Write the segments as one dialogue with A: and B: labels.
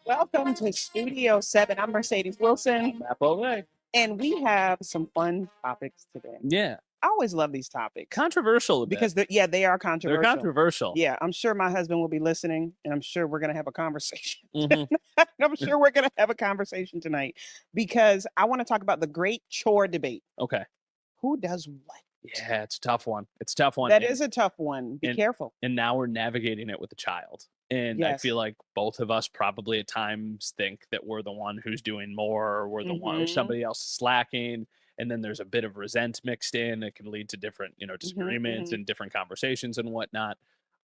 A: Welcome to Studio 7. I'm Mercedes Wilson,
B: Apple.
A: and we have some fun topics today.
B: Yeah.
A: I always love these topics.
B: Controversial a bit.
A: Because they are
B: They're
A: controversial.
B: controversial.
A: Yeah, I'm sure my husband will be listening, and I'm sure we're going to have a conversation.
B: Mhm.
A: I'm sure we're going to have a conversation tonight because I want to talk about the great chore debate.
B: Okay.
A: Who does what?
B: Yeah, it's a tough one. It's a tough one.
A: That is a tough one. Be careful.
B: And now we're navigating it with a child. And I feel like both of us probably at times think that we're the one who's doing more, or we're the one, or somebody else is slacking. And then there's a bit of resent mixed in. It can lead to different, disagreements and different conversations and whatnot.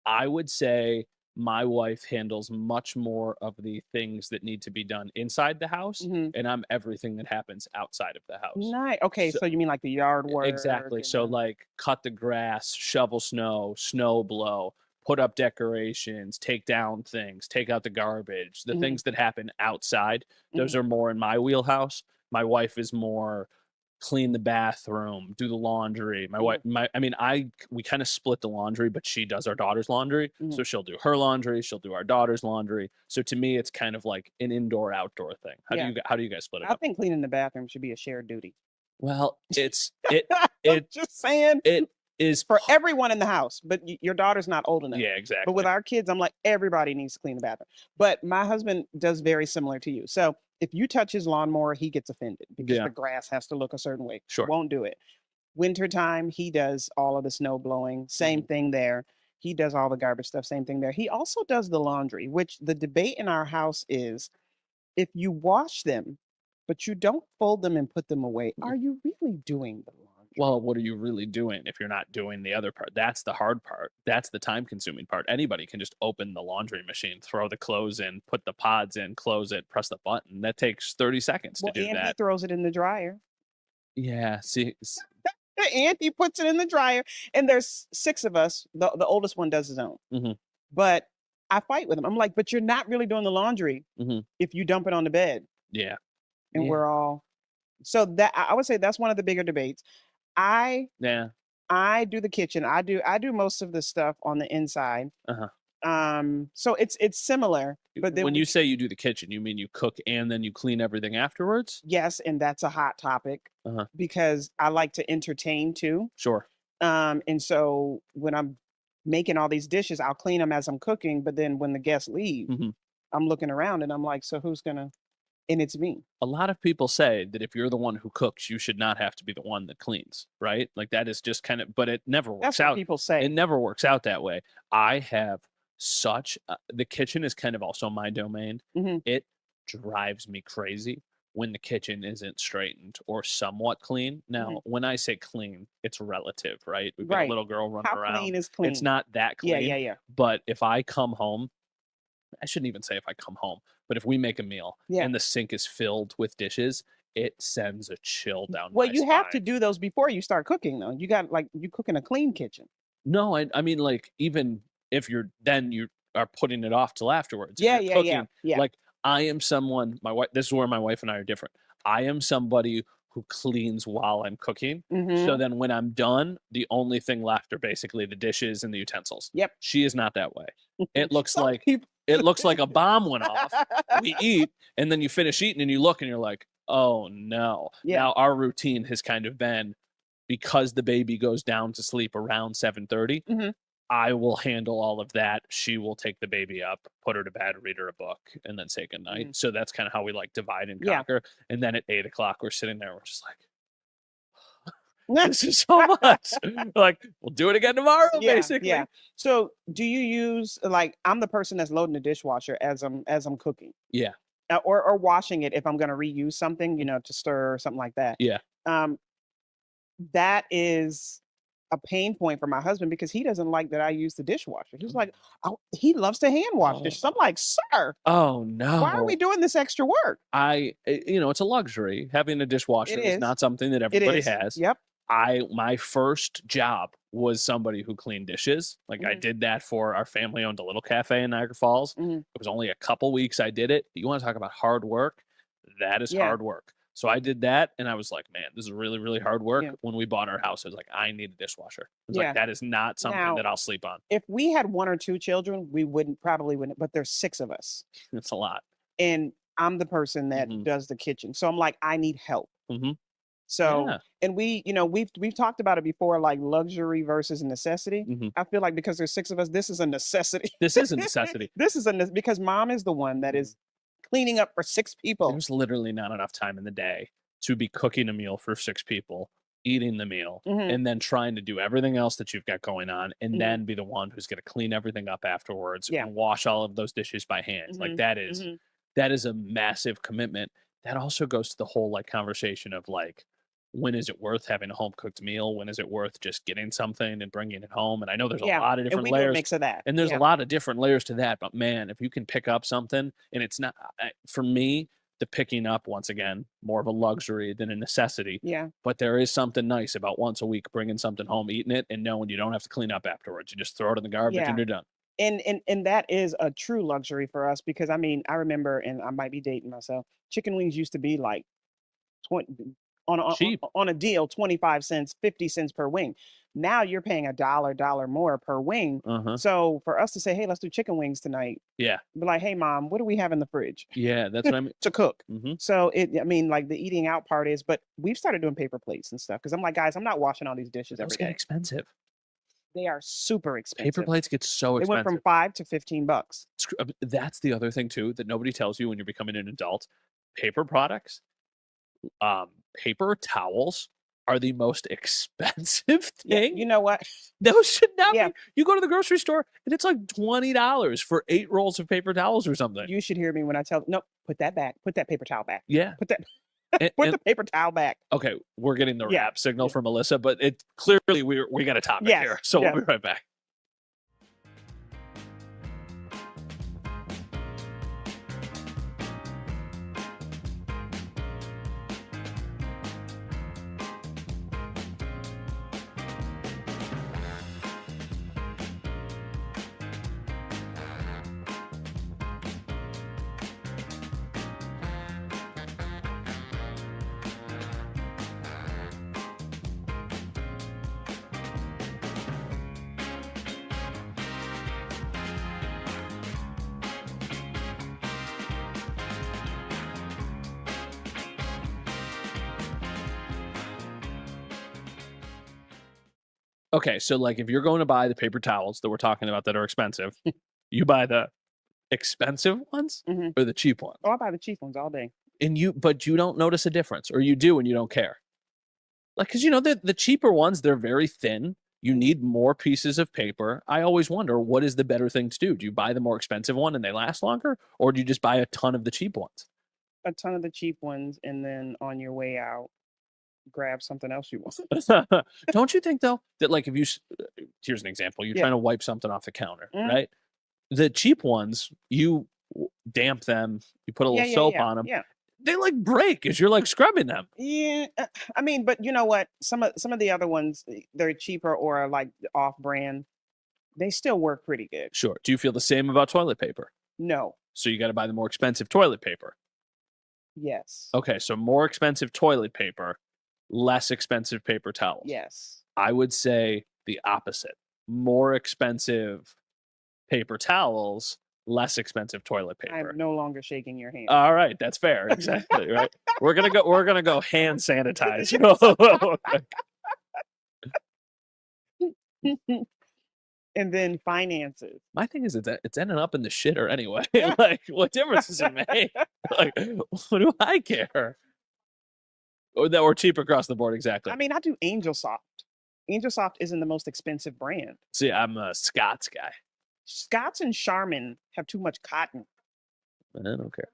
B: I would say my wife handles much more of the things that need to be done inside the house, and I'm everything that happens outside of the house.
A: Nice. Okay, so you mean like the yard work?
B: Exactly. So like cut the grass, shovel snow, snow blow, put up decorations, take down things, take out the garbage, the things that happen outside. Those are more in my wheelhouse. My wife is more clean the bathroom, do the laundry. My wife, we kind of split the laundry, but she does our daughter's laundry. So she'll do her laundry, she'll do our daughter's laundry. So to me, it's kind of like an indoor outdoor thing. How do you guys split it up?
A: I think cleaning the bathroom should be a shared duty.
B: Well, it
A: just saying
B: it is
A: for everyone in the house, but your daughter's not old enough.
B: Yeah, exactly.
A: But with our kids, I'm like, everybody needs to clean the bathroom. But my husband does very similar to you. So if you touch his lawnmower, he gets offended because the grass has to look a certain way.
B: Sure.
A: Won't do it. Wintertime, he does all of the snow blowing. Same thing there. He does all the garbage stuff. Same thing there. He also does the laundry, which the debate in our house is if you wash them, but you don't fold them and put them away, are you really doing the laundry?
B: Well, what are you really doing if you're not doing the other part? That's the hard part. That's the time-consuming part. Anybody can just open the laundry machine, throw the clothes in, put the pods in, close it, press the button. That takes 30 seconds to do
A: and
B: that.
A: He throws it in the dryer.
B: Yeah, see.
A: And he puts it in the dryer. And there's 6 of us. The oldest one does his own. But I fight with him. I'm like, but you're not really doing the laundry if you dump it on the bed.
B: Yeah.
A: And we're all. So that I would say that's one of the bigger debates. I do the kitchen. I do most of the stuff on the inside. So it's similar. But then
B: when you say you do the kitchen, you mean you cook and then you clean everything afterwards?
A: Yes, and that's a hot topic because I like to entertain too.
B: Sure.
A: And so when I'm making all these dishes, I'll clean them as I'm cooking. But then when the guests leave, I'm looking around and I'm like, so who's gonna? And it's me.
B: A lot of people say that if you're the one who cooks, you should not have to be the one that cleans, right? Like that is just kind of, but it never works out.
A: That's what people say.
B: It never works out that way. I have such, the kitchen is kind of also my domain. It drives me crazy when the kitchen isn't straightened or somewhat clean. Now, when I say clean, it's relative, right? We've got a little girl running around.
A: How clean is clean?
B: It's not that clean.
A: Yeah.
B: But if I come home, I shouldn't even say if I come home, but if we make a meal and the sink is filled with dishes, it sends a chill down my spine.
A: You have to do those before you start cooking, though. You got you cook in a clean kitchen.
B: No, I mean, like, even if you are putting it off till afterwards.
A: Yeah.
B: Like, I am someone, this is where my wife and I are different. I am somebody who cleans while I'm cooking. So then when I'm done, the only thing left are basically the dishes and the utensils.
A: Yep.
B: She is not that way. It looks like it looks like a bomb went off. We eat, and then you finish eating and you look and you're like, oh no. Now our routine has kind of been, because the baby goes down to sleep around 7:30, I will handle all of that. She will take the baby up, put her to bed, read her a book, and then say goodnight. So that's kind of how we like divide and conquer. And then at 8 o'clock, we're sitting there, we're just like, this is so much. Like, we'll do it again tomorrow, basically.
A: Yeah. So do you use, like, I'm the person that's loading the dishwasher as I'm cooking.
B: Yeah.
A: Or washing it if I'm going to reuse something, to stir or something like that.
B: Yeah.
A: That is a pain point for my husband because he doesn't like that I use the dishwasher. He's like, he loves to hand wash dishes. I'm like, sir.
B: Oh no.
A: Why are we doing this extra work?
B: It's a luxury. Having a dishwasher is not something that everybody has.
A: Yep.
B: My first job was somebody who cleaned dishes. Like I did that for our family owned a little cafe in Niagara Falls. It was only a couple weeks I did it. You want to talk about hard work? That is hard work. So I did that, and I was like, "Man, this is really, really hard
A: Yeah.
B: work." When we bought our house, I was like, "I need a dishwasher." I was like,
A: Yeah.
B: "That is not something
A: Now,
B: that I'll sleep on."
A: if we had 1 or 2 children, we probably wouldn't, but there's 6 of us,
B: It's a lot.
A: and I'm the person that
B: Mhm.
A: does the kitchen. So I'm like, I need help.
B: Mhm.
A: So,
B: Yeah.
A: and we've talked about it before, like luxury versus necessity.
B: Mhm.
A: I feel like because there's 6 of us, this is a necessity.
B: This is a necessity.
A: This is because mom is the one that
B: Mhm.
A: is cleaning up for 6 people.
B: There's literally not enough time in the day to be cooking a meal for 6 people, eating the meal,
A: Mhm,
B: and then trying to do everything else that you've got going on, and
A: mhm.
B: then be the one who's gonna clean everything up afterwards
A: Yeah.
B: and wash all of those dishes by hand. Like,
A: Mhm, mhm.
B: that is a massive commitment. That also goes to the whole, like, conversation of, like, when is it worth having a home cooked meal? When is it worth just getting something and bringing it home? And I know there's a
A: Yeah,
B: lot of
A: and
B: different
A: we do a
B: layers,
A: mix of that.
B: and there's a
A: Yeah,
B: lot of different layers to that, but man, if you can pick up something and it's not for me, the picking up, once again, more of a luxury than a necessity,
A: yeah,
B: but there is something nice about once a week bringing something home, eating it, and knowing you don't have to clean up afterwards. You just throw it in the garbage and
A: yeah.
B: you're done.
A: And that is a true luxury for us because, I mean, I remember, and I might be dating myself, chicken wings used to be like 20
B: Cheap.
A: on a deal, 25 cents, 50 cents per wing. Now you're paying a dollar more per wing.
B: Uh-huh.
A: So for us to say, "Hey, let's do chicken wings tonight,"
B: Yeah.
A: be like, "Hey, mom, what do we have in the fridge
B: Yeah, that's what I mean.
A: to cook?"
B: Mhm.
A: So I mean, like the eating out part is, but we've started doing paper plates and stuff because I'm like, guys, I'm not washing all these dishes
B: But
A: every
B: those get
A: day.
B: expensive.
A: They are super
B: Paper
A: expensive.
B: plates get so
A: They went from
B: expensive.
A: 5 to $15.
B: That's the other thing too that nobody tells you when you're becoming an adult. Paper products, paper towels are the most expensive
A: Yeah,
B: thing.
A: you know what?
B: Those should not
A: Yeah,
B: be. You go to the grocery store and it's like $20 for 8 rolls of paper towels or something.
A: you should hear me when I tell, "Nope, put that back. Put that paper towel back.
B: Yeah.
A: Put that
B: And,
A: put
B: and
A: the paper towel back."
B: okay, we're getting the
A: Yeah,
B: rap signal
A: yeah.
B: from Melissa, but it clearly we got a topic here.
A: Yes,
B: So we'll
A: yes.
B: be right back. Okay, so like if you're going to buy the paper towels that we're talking about that are expensive, you buy the expensive ones
A: Mhm.
B: or the cheap ones?
A: Oh, I buy the cheap ones all day.
B: And but you don't notice a difference, or you do and you don't care. Like, cause the cheaper ones, they're very thin. You
A: Mhm.
B: need more pieces of paper. I always wonder what is the better thing to do? Do you buy the more expensive one and they last longer, or do you just buy a ton of the cheap ones?
A: A ton of the cheap ones, and then on your way out, grab something else you want.
B: Don't you think though that like if here's an example, you're
A: Yeah.
B: trying to wipe something off the counter,
A: Mhm.
B: right? The cheap ones, you damp them, you put a little
A: Yeah, yeah,
B: soap
A: yeah,
B: on them,
A: yeah.
B: they like break as you're like scrubbing them.
A: Yeah, I mean, but you know what? Some of the other ones, they're cheaper or are like off brand. They still work pretty good.
B: Sure. Do you feel the same about toilet paper?
A: No.
B: So you got to buy the more expensive toilet paper.
A: Yes.
B: Okay, so more expensive toilet paper, less expensive paper towels.
A: Yes.
B: I would say the opposite. More expensive paper towels, less expensive toilet
A: I'm
B: paper.
A: no longer shaking your hand.
B: All right, that's fair. Exactly, right? We're gonna go hand sanitize.
A: And then finances.
B: My thing is it's ending up in the shitter anyway. Like, what difference does it make? Like, what do I care? Or that we're cheap across the board, exactly.
A: I mean, I do Angel Soft. Angel Soft isn't the most expensive brand.
B: See, I'm a Scott's guy.
A: Scott's and Charmin have too much cotton.
B: I don't care.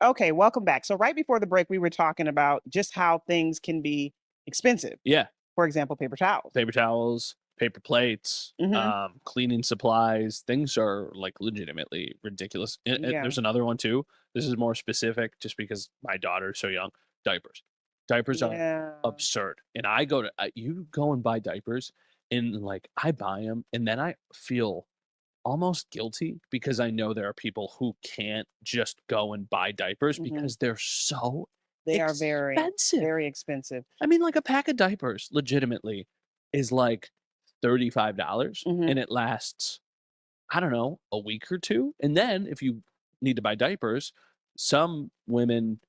A: Okay, welcome back. So right before the break, we were talking about just how things can be expensive.
B: Yeah,
A: For example, paper towels.
B: paper towels, paper plates,
A: Mhm.
B: cleaning supplies. Things are like legitimately ridiculous. And
A: Yeah.
B: there's another one too. This is more specific, just because my daughter's so young. Diapers. Diapers are
A: Yeah.
B: absurd. And I go to you go and buy diapers, and like I buy them, and then I feel almost guilty because I know there are people who can't just go and buy diapers
A: Mhm.
B: because they're so
A: They are very,
B: expensive.
A: very expensive.
B: I mean, like a pack of diapers legitimately is like $35
A: Mhm.
B: and it lasts, I don't know, a week or 2. And then if you need to buy diapers, some women,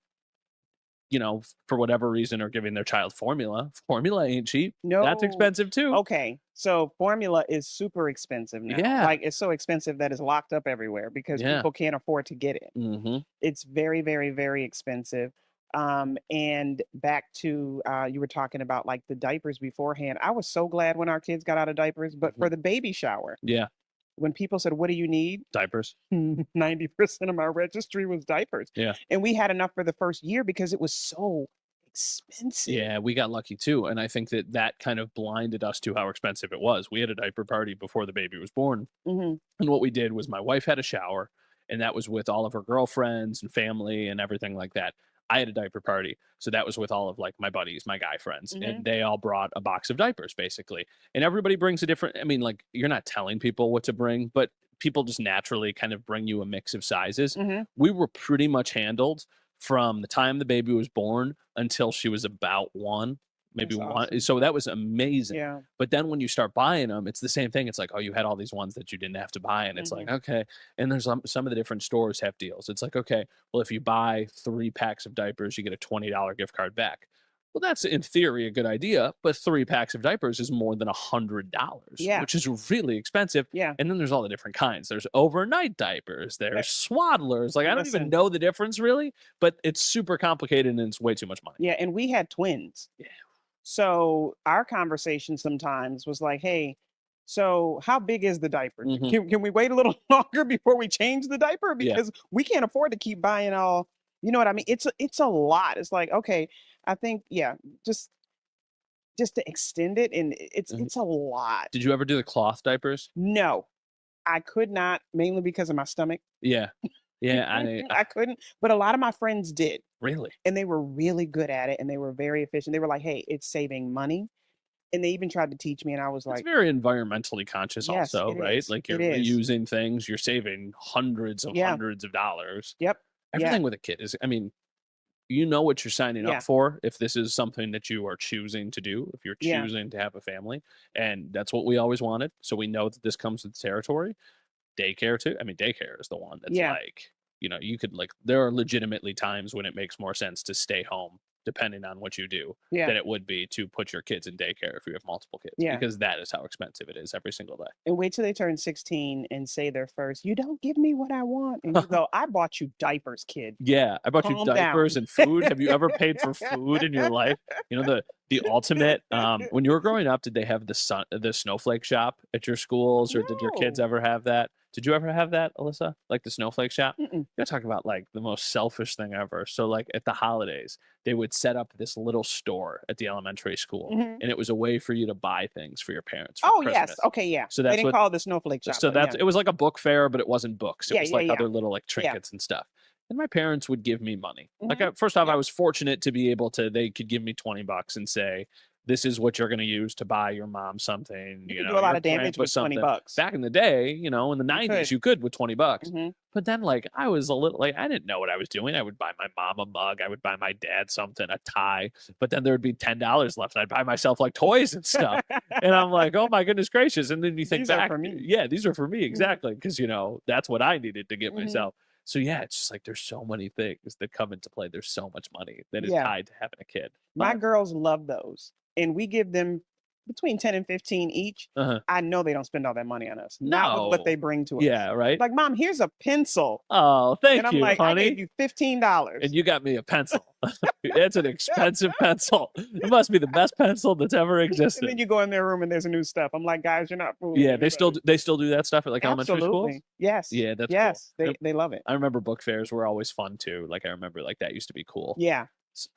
B: for whatever reason are giving their child formula. Formula ain't cheap. That's
A: No.
B: expensive too.
A: Okay. So formula is super expensive now.
B: Yeah.
A: Like it's so expensive that it's locked up everywhere because
B: Yeah.
A: people can't afford to get it.
B: Mhm.
A: It's very, very, very expensive. And back to you were talking about like the diapers beforehand. I was so glad when our kids got out of diapers, but
B: Mhm.
A: for the baby shower,
B: Yeah.
A: when people said, "What do you need?"
B: Diapers.
A: 90% of my registry was diapers.
B: Yeah.
A: And we had enough for the first year because it was so expensive.
B: Yeah, we got lucky too, and I think that that kind of blinded us to how expensive it was. We had a diaper party before the baby was born,
A: Hmm.
B: and what we did was my wife had a shower, and that was with all of her girlfriends and family and everything like that. I had a diaper party, so that was with all of like my buddies, my guy friends,
A: Hmm.
B: and they all brought a box of diapers basically. And everybody brings a different, I mean, like you're not telling people what to bring, but people just naturally kind of bring you a mix of sizes.
A: Hmm.
B: We were pretty much handled from the time the baby was born until she was about 1, maybe
A: That's
B: 1.
A: awesome.
B: So that was amazing.
A: Yeah.
B: But then when you start buying them, it's the same thing. It's like, oh, you had all these ones that you didn't have to buy, and it's
A: Hmm.
B: like, okay. And there's some of the different stores have deals. It's like, okay, well, if you buy 3 packs of diapers, you get a $20 gift card back. Well, that's in theory a good idea, but 3 packs of diapers is more than $100,
A: Yeah.
B: which is really expensive.
A: Yeah.
B: And then there's all the different kinds. There's overnight diapers, there's swaddlers. Like I don't even
A: Listen,
B: know the difference really, but it's super complicated and it's way too much money.
A: yeah. And we had twins.
B: Yeah.
A: So our conversation sometimes was like, "Hey, so how big is the diaper?
B: Mhm.
A: Can we wait a little longer before we change the diaper
B: Yeah.
A: because we can't afford to keep buying all." You know what I mean? It's a lot. It's like, okay, I think yeah, just just to extend it, and
B: Mhm.
A: it's a lot.
B: Did you ever do the cloth diapers?
A: No, I could not, mainly because of my stomach.
B: Yeah. Yeah,
A: I couldn't, but a lot of my friends did,
B: really?
A: and they were really good at it, and they were very efficient. They were like, "Hey, it's saving money," and they even tried to teach me, and I was
B: It's
A: like,
B: very environmentally conscious
A: "Yes,
B: also,
A: it
B: right?
A: is.
B: Like
A: It
B: you're
A: is."
B: reusing things, you're saving
A: Yeah.
B: hundreds of dollars.
A: Yep. Yeah.
B: Everything with a kid is, I mean, you know what you're signing up
A: Yeah.
B: for if this is something that you are choosing to do, if you're
A: Yeah.
B: choosing to have a family, and that's what we always wanted. So we know that this comes with the territory. Daycare too. I mean, daycare is the one that's
A: Yeah.
B: like, you could like there are legitimately times when it makes more sense to stay home depending on what you do
A: Yeah.
B: than it would be to put your kids in daycare if you have multiple kids
A: Yeah.
B: because that is how expensive it is every single
A: And wait till they turn 16 and say their first, "You don't give me what I want." And you
B: day.
A: go, "I bought you diapers, kid.
B: Yeah, I bought you
A: Calm down."
B: diapers and food. Have you ever paid for food in your life? The ultimate, when you were growing up, did they have the snowflake shop at your schools, or did your kids
A: No.
B: ever have that? Did you ever have that, Alyssa? Like the snowflake shop?
A: Mm-mm.
B: You're talking about like the most selfish thing ever. So like at the holidays, they would set up this little store at the elementary school,
A: Mhm.
B: and it was a way for you to buy things for your parents for
A: Oh, yes.
B: Christmas.
A: Okay, yeah.
B: So
A: They
B: that's
A: didn't
B: what
A: call it the snowflake shop,
B: so
A: though,
B: that's
A: yeah.
B: it was like a book fair, but it wasn't books. It
A: Yeah,
B: was
A: yeah,
B: like
A: yeah.
B: other little like
A: Yeah.
B: trinkets and stuff. And my parents would give me money. Like
A: Mhm.
B: first off, I
A: Yep.
B: was fortunate to be able to. They could give me $20 and say, "This is what you're going to use to buy your mom something.
A: You could do a lot
B: Your
A: of damage
B: grandpa
A: with 20
B: something."
A: bucks.
B: Back in the day, in the
A: You
B: '90s,
A: could.
B: you could with $20.
A: Mhm.
B: But then, like, I was a little like I didn't know what I was doing. I would buy my mom a mug. I would buy my dad something, a tie. But then there would be $10 left. I'd buy myself like toys and stuff. And I'm like, oh my goodness gracious. And then you think
A: These are
B: back,
A: for me.
B: yeah, these are for me
A: Mhm.
B: exactly. Cause that's what I needed to get
A: Mhm.
B: myself. So yeah, it's just like there's so many things that come into play. There's so much money that is
A: Yeah.
B: tied to having a kid.
A: My
B: But
A: girls love those, and we give them between 10 and 15 each.
B: Uh-huh.
A: I know they don't spend all that money on us, not with what
B: No.
A: they bring to us.
B: Yeah, right?
A: Like, "Mom, here's a pencil."
B: Oh,
A: And
B: thank
A: I'm
B: you,
A: like, "I gave
B: honey.
A: you
B: And
A: $15."
B: you got me a pencil. It's an expensive pencil. It must be the best pencil that's ever
A: And then
B: existed.
A: you go in their room and there's new stuff. I'm like, "Guys, you're not fooling
B: Yeah,
A: anybody."
B: they still do that stuff at, like, elementary schools?
A: Absolutely. Yes.
B: Yeah, that's cool.
A: Yes. They love it.
B: I remember book fairs were always fun too. Like, I remember, like, that used to be cool.
A: Yeah.
B: S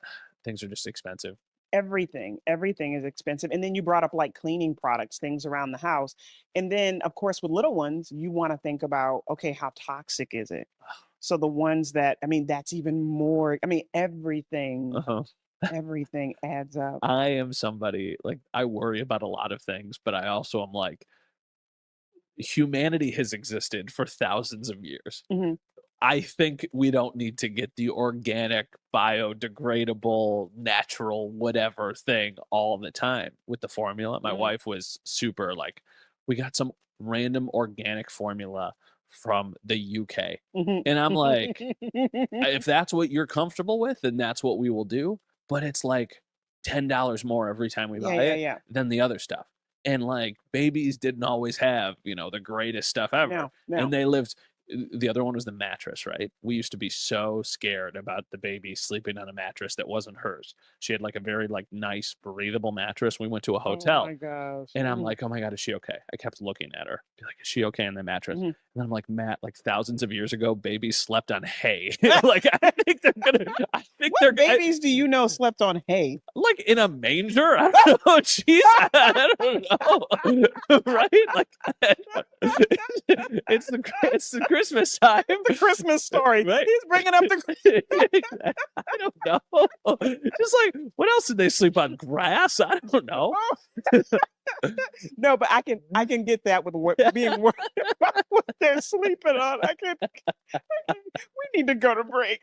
B: Things are just expensive.
A: Everything is expensive. And then you brought up like cleaning products, things around the house. And then, of course, with little ones, you want to think about, okay, how toxic is it? So the ones that, I mean, that's even more, I mean,
B: Uh-huh.
A: everything adds up.
B: I am somebody, like, I worry about a lot of things, but I also am like, humanity has existed for thousands of years.
A: Mhm.
B: I think we don't need to get the organic, biodegradable, natural, whatever thing all the time with the formula. My
A: Mhm.
B: wife was super like, we got some random organic formula from the UK.
A: Mhm.
B: And I'm like, if that's what you're comfortable with, then that's what we will do. But it's like $10 more every time we
A: Yeah,
B: buy
A: yeah,
B: it
A: yeah.
B: than the other stuff. And like babies didn't always have, the greatest stuff ever.
A: No, no.
B: And they lived the other one was the mattress, right? We used to be so scared about the baby sleeping on a mattress that wasn't hers. She had like a very like nice breathable mattress. We went to a
A: Oh
B: hotel
A: my gosh.
B: and I'm
A: Mhm.
B: like, "Oh my god, is she okay?" I kept looking at her, be like, "Is she okay on the mattress?"
A: Mhm.
B: And then I'm like, "Matt, like thousands of years ago, babies slept on hay." Like, I think
A: What
B: they're
A: babies do you know slept on hay?
B: like in a manger. I don't know. Jeez, I don't know, right? Like, it's the Christmas time,
A: The Christmas story.
B: right?
A: He's bringing up the
B: I don't know. Just like, what else did they sleep on? Grass? I don't know.
A: No, but I can get that with what being worried about what they're sleeping on. We need to go to break.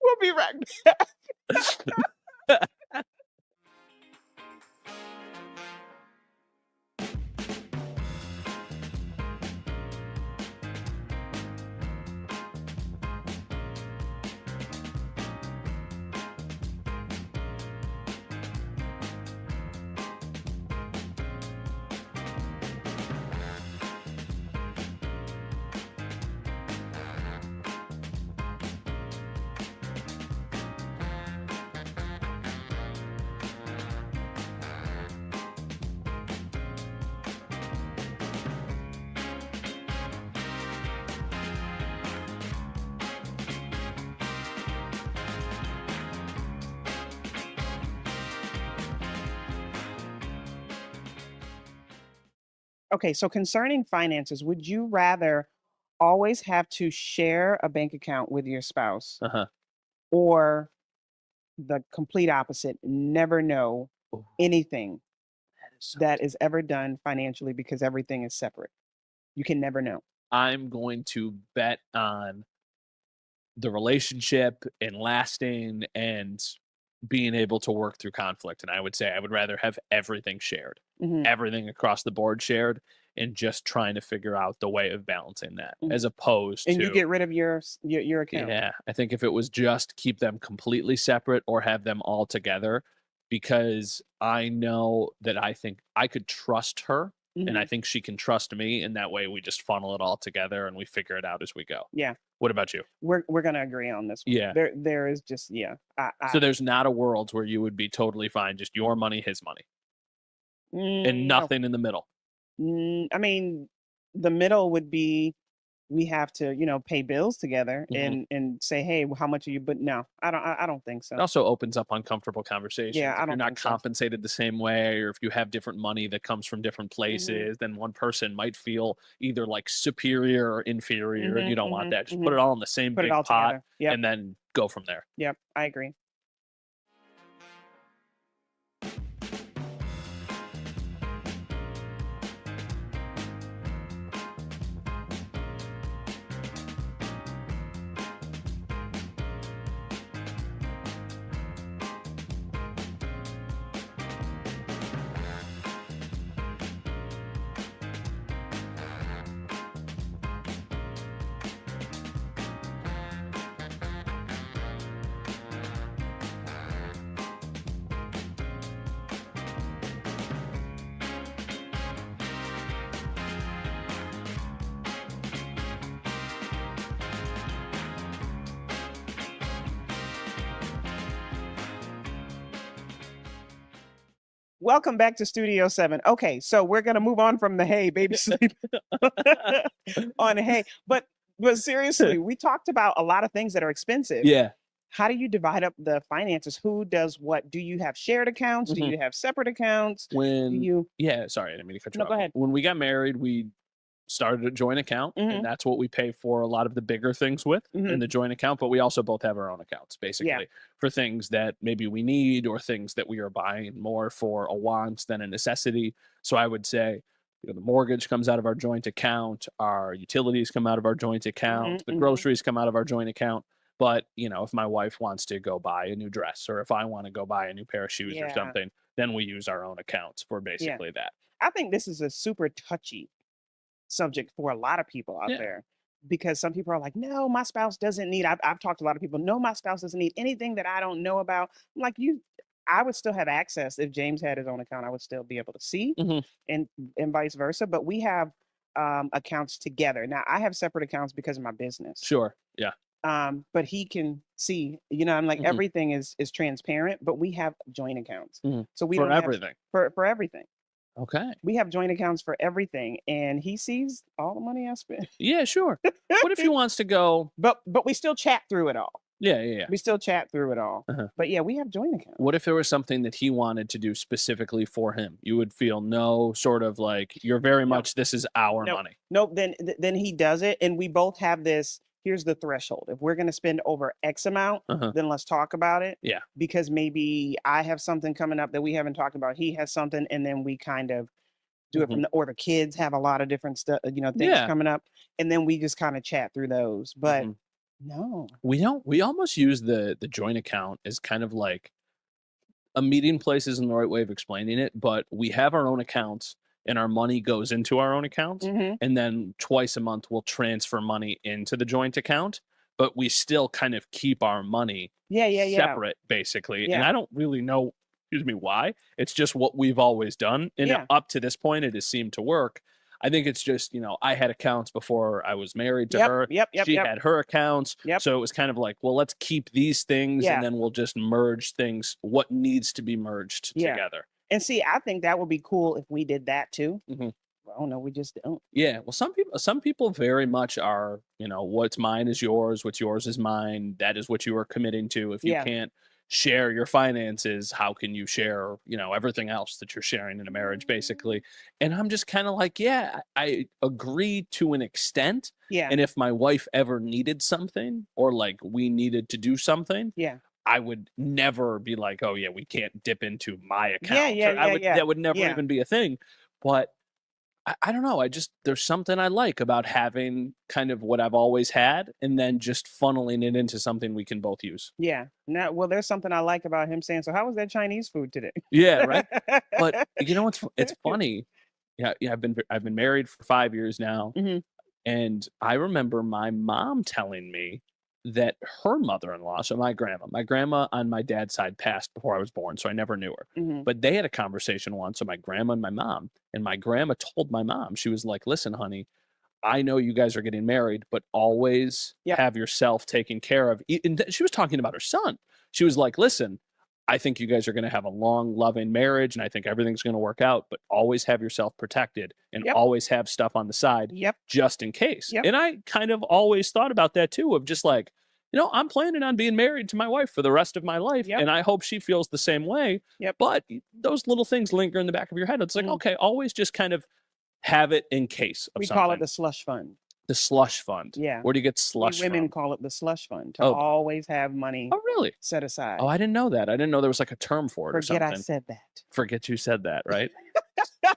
A: We'll be right back. Okay, so concerning finances, would you rather always have to share a bank account with your spouse
B: Uh-huh.
A: or the complete opposite, never know
B: Ooh,
A: anything
B: that is so
A: that is ever done financially because everything is separate? You can never know.
B: I'm going to bet on the relationship and lasting and being able to work through conflict. And I would say I would rather have everything shared,
A: Mhm,
B: everything across the board shared, and just trying to figure out the way of balancing that as
A: mhm.
B: opposed
A: And you
B: to,
A: get rid of your account.
B: yeah, I think if it was just keep them completely separate or have them all together, because I know that I think I could trust her and I
A: Mhm.
B: think she can trust me. And that way we just funnel it all together and we figure it out as we go.
A: Yeah,
B: What about you?
A: we're gonna agree on this one.
B: Yeah.
A: There is just yeah.
B: So there's not a world where you would be totally fine, just your money, his money, and
A: No.
B: nothing in the middle.
A: I mean, the middle would be we have to, pay bills together
B: Mhm.
A: and say, "Hey, how much are you?" But no, I don't think
B: It
A: so.
B: also opens up uncomfortable
A: Yeah,
B: conversations.
A: I
B: If you're
A: don't
B: not
A: think so.
B: compensated the same way, or if you have different money that comes from different
A: Mhm.
B: places, then one person might feel either like superior or inferior, and you
A: Mhm.
B: don't want
A: Mhm.
B: that. Just put
A: Mhm.
B: it all in the same
A: Put it
B: big
A: all
B: pot
A: together. Yep.
B: and then go from there.
A: Yep. I agree. Welcome back to Studio 7. Okay, so we're gonna move on from the hey, baby sleep on hey. But seriously, we talked about a lot of things that are expensive.
B: Yeah.
A: How do you divide up the finances? Who does what? Do you have shared accounts? Do
B: Mhm.
A: you have separate accounts? Do
B: When
A: you
B: Yeah, sorry, I didn't mean to cut you
A: No, go
B: off.
A: ahead.
B: When we got married, we started a joint account, and
A: Mhm.
B: that's what we pay for a lot of the bigger things with in
A: Mhm.
B: the joint account, but we also both have our own accounts,
A: Yeah.
B: basically, for things that maybe we need or things that we are buying more for a want than a necessity. So I would say, the mortgage comes out of our joint account, our utilities come out of our joint account,
A: Mhm.
B: the
A: Mhm.
B: groceries come out of our joint account. But, if my wife wants to go buy a new dress or if I want to go buy a new pair of shoes or
A: Yeah.
B: something, then we use our own accounts for
A: Yeah.
B: basically that.
A: I think this is a super touchy subject for a lot of people out
B: Yeah.
A: there because some people are like, no, my spouse doesn't need, I've talked to a lot of people, no, my spouse doesn't need anything that I don't know about. I'm like, I would still have access if James had his own account. I would still be able to see,
B: Mhm.
A: and vice versa. But we have accounts together. Now I have separate accounts because of my business.
B: Sure. Yeah.
A: But he can see, I'm like,
B: Mhm.
A: everything is transparent, but we have joint accounts.
B: Mhm.
A: So we
B: For
A: don't have
B: everything.
A: for everything.
B: Okay.
A: We have joint accounts for everything, and he sees all the money I spend.
B: Yeah, sure. What if he wants to go?
A: But we still chat through it all.
B: Yeah, yeah, yeah.
A: We still chat through it all.
B: Uh-huh.
A: But yeah, we have joint accounts.
B: What if there was something that he wanted to do specifically for him? You would feel no sort of like you're very
A: No,
B: much this is our
A: no,
B: money.
A: no. Then he does it, and we both have this. Here's the threshold. If we're going to spend over X amount,
B: Uh-huh.
A: then let's talk about it.
B: Yeah.
A: Because maybe I have something coming up that we haven't talked about. He has something, and then we kind of do it
B: Mhm.
A: from or the kids have a lot of different stuff, things
B: Yeah.
A: coming up, and then we just kind of chat through those. But
B: Mhm.
A: no,
B: We almost use the joint account as kind of like a meeting place isn't the right way of explaining it, but we have our own accounts and our money goes into our own accounts.
A: hmm
B: And then twice a month, we'll transfer money into the joint account, but we still kind of keep our money
A: yeah, yeah, yeah,
B: separate, basically. And
A: yeah,
B: I don't really know, excuse me, why. It's just what we've always done. And
A: yeah,
B: up to this point, it has seemed to work. I think it's just, I had accounts before I was married to
A: yep,
B: her.
A: yep, yep,
B: She
A: yep,
B: had her accounts.
A: yep,
B: So it was kind of like, well, let's keep these things and
A: yeah,
B: then we'll just merge things, what needs to be merged
A: yeah.
B: together.
A: And see, I think that would be cool if we did that too.
B: Mhm.
A: Well, no, we just don't.
B: Yeah, well, some people very much are, what's mine is yours, what's yours is mine. That is what you are committing to. If you
A: Yeah.
B: can't share your finances, how can you share, everything else that you're sharing in a marriage, basically? And I'm just kind of like, yeah, I agree to an extent.
A: Yeah.
B: And if my wife ever needed something or like we needed to do something,
A: Yeah.
B: I would never be like, oh yeah, we can't dip into my
A: Yeah.
B: account,
A: Yeah.
B: or I
A: Yeah.
B: would
A: Yeah.
B: that would never
A: Yeah.
B: even be a thing. But I don't know. I just there's something I like about having kind of what I've always had and then just funneling it into something we can both use.
A: Yeah. Now, well, there's something I like about him saying, so how was that Chinese food today?
B: Yeah, right? But it's funny. Yeah, yeah, I've been married for 5 years now,
A: hmm
B: and I remember my mom telling me that her mother-in-law, so my grandma on my dad's side passed before I was born, so I never knew her.
A: hmm
B: But they had a conversation once, so my grandma and my mom, and my grandma told my mom, she was like, "Listen, honey, I know you guys are getting married, but always
A: Yep.
B: have yourself taken care of." And she was talking about her son. She was like, "Listen, I think you guys are going to have a long, loving marriage, and I think everything's going to work out. But always have yourself protected, and
A: Yep.
B: always have stuff on the side
A: Yep.
B: just in case."
A: Yep.
B: And I kind of always thought about that too, of just like, I'm planning on being married to my wife for the rest of my life,
A: Yep.
B: and I hope she feels the same way.
A: Yep.
B: But those little things linger in the back of your head. It's like,
A: Mhm.
B: okay, always just kind of have it in case of
A: We call it
B: something.
A: the slush fund.
B: The slush fund.
A: Yeah.
B: Where do you get
A: We
B: slush
A: women
B: from?
A: call it the slush fund to
B: Oh,
A: always have money
B: oh, really?
A: set
B: Oh,
A: aside.
B: I didn't know that. I didn't know there was like a term for it or
A: Forget I
B: something.
A: said that.
B: Forget you said that, right?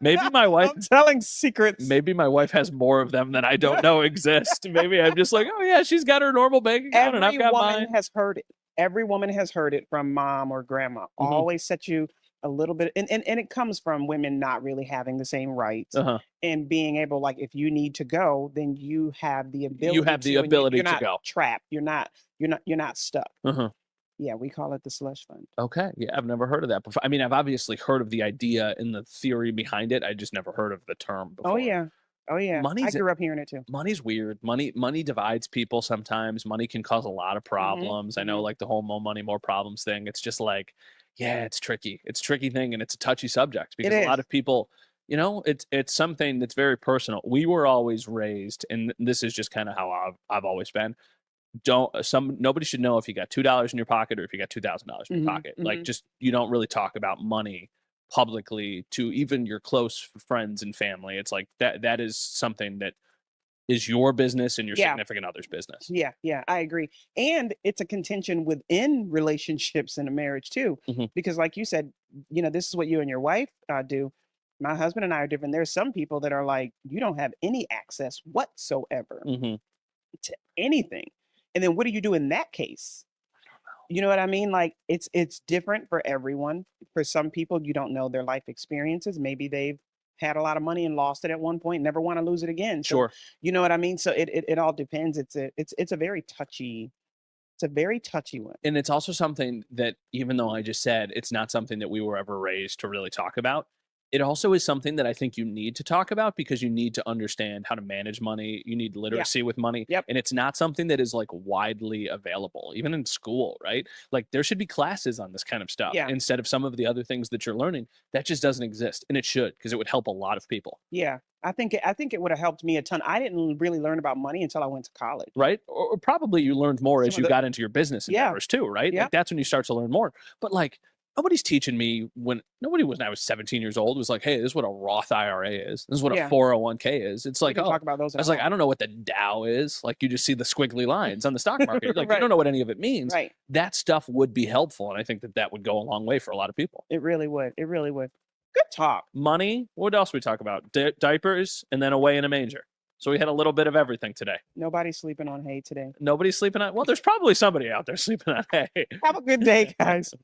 B: Maybe my wife
A: I'm telling secrets.
B: maybe my wife has more of them than I don't know exist. Maybe I'm just like, "Oh yeah, she's got her normal bank account and I've
A: Every
B: got
A: woman
B: mine."
A: has heard it. Every woman has heard it from mom or grandma.
B: Mhm.
A: Always set you a little bit, and it comes from women not really having the same rights
B: Uh-huh.
A: and being able, like, if you need to go, then you have the
B: You
A: ability
B: have the
A: to, and
B: ability
A: you're
B: to
A: not
B: go.
A: trapped. You're not stuck.
B: Uh-huh.
A: Yeah, we call it the slush fund.
B: Okay. Yeah, I've never heard of that before. I mean, I've obviously heard of the idea and the theory behind it. I just never heard of the term
A: Oh
B: before.
A: yeah. Oh yeah. I
B: Money's
A: grew up hearing it too.
B: Money's weird. Money divides people sometimes. Money can cause a lot of
A: hmm
B: problems. I know
A: hmm
B: like the whole more money, more problems thing. It's just like, Yeah, it's tricky. It's a tricky thing, and it's a touchy subject
A: It
B: because a lot
A: is.
B: of people, it's something that's very personal. We were always raised, and this is just kind of how I've always been. Don't some Nobody should know if you got $2 in your pocket or if you got $2,000 in your
A: Mhm,
B: pocket. Like,
A: mhm.
B: just you don't really talk about money publicly to even your close friends and family. It's like that is something that is your business and your
A: Yeah.
B: significant other's business.
A: Yeah, yeah, I agree. And it's a contention within relationships in a marriage too,
B: Mhm,
A: because like you said, this is what you and your wife do. My husband and I are different. There's some people that are like, you don't have any access whatsoever
B: mhm.
A: to anything. And then what do you do in that case? You know what I mean? Like it's different for everyone. For some people, you don't know their life experiences. Maybe they've had a lot of money and lost it at one point, never want to lose it again. So
B: Sure.
A: you know what I mean? So it all depends. It's a very touchy, it's a very touchy one.
B: And it's also something that, even though I just said it's not something that we were ever raised to really talk about, it also is something that I think you need to talk about because you need to understand how to manage money. You need
A: Yeah.
B: literacy with money.
A: Yep.
B: And it's not something that is like widely available, even in school, right? Like, there should be classes on this kind of stuff
A: Yeah.
B: instead of some of the other things that you're learning. That just doesn't exist. And it should, because it would help a lot of people.
A: Yeah. I think it would have helped me a ton. I didn't really learn about money until I went to college.
B: Right? Or probably you learned more
A: Some
B: as
A: of
B: you
A: the
B: got into your business
A: Yeah.
B: endeavors too, right? Like,
A: Yep.
B: that's when you start to learn more. But like, nobody's teaching me when I was 17 years old was like, hey, this is what a Roth IRA is. This is what a
A: Yeah.
B: 401k is. It's
A: We
B: like,
A: didn't
B: oh,
A: talk about those
B: I
A: at
B: was like,
A: all.
B: I don't know what the Dow is. Like, you just see the squiggly lines on the stock market. You're like, you
A: Right.
B: don't know what any of it means.
A: Right.
B: That stuff would be helpful. And I think that would go a long way for a lot of people.
A: It really would. It really would. Good talk.
B: Money. What else we talk about? Diapers, and then away in a manger. So we had a little bit of everything today.
A: Nobody's sleeping on hay today.
B: Nobody's sleeping on. Well, there's probably somebody out there sleeping on hay.
A: Have a good day, guys.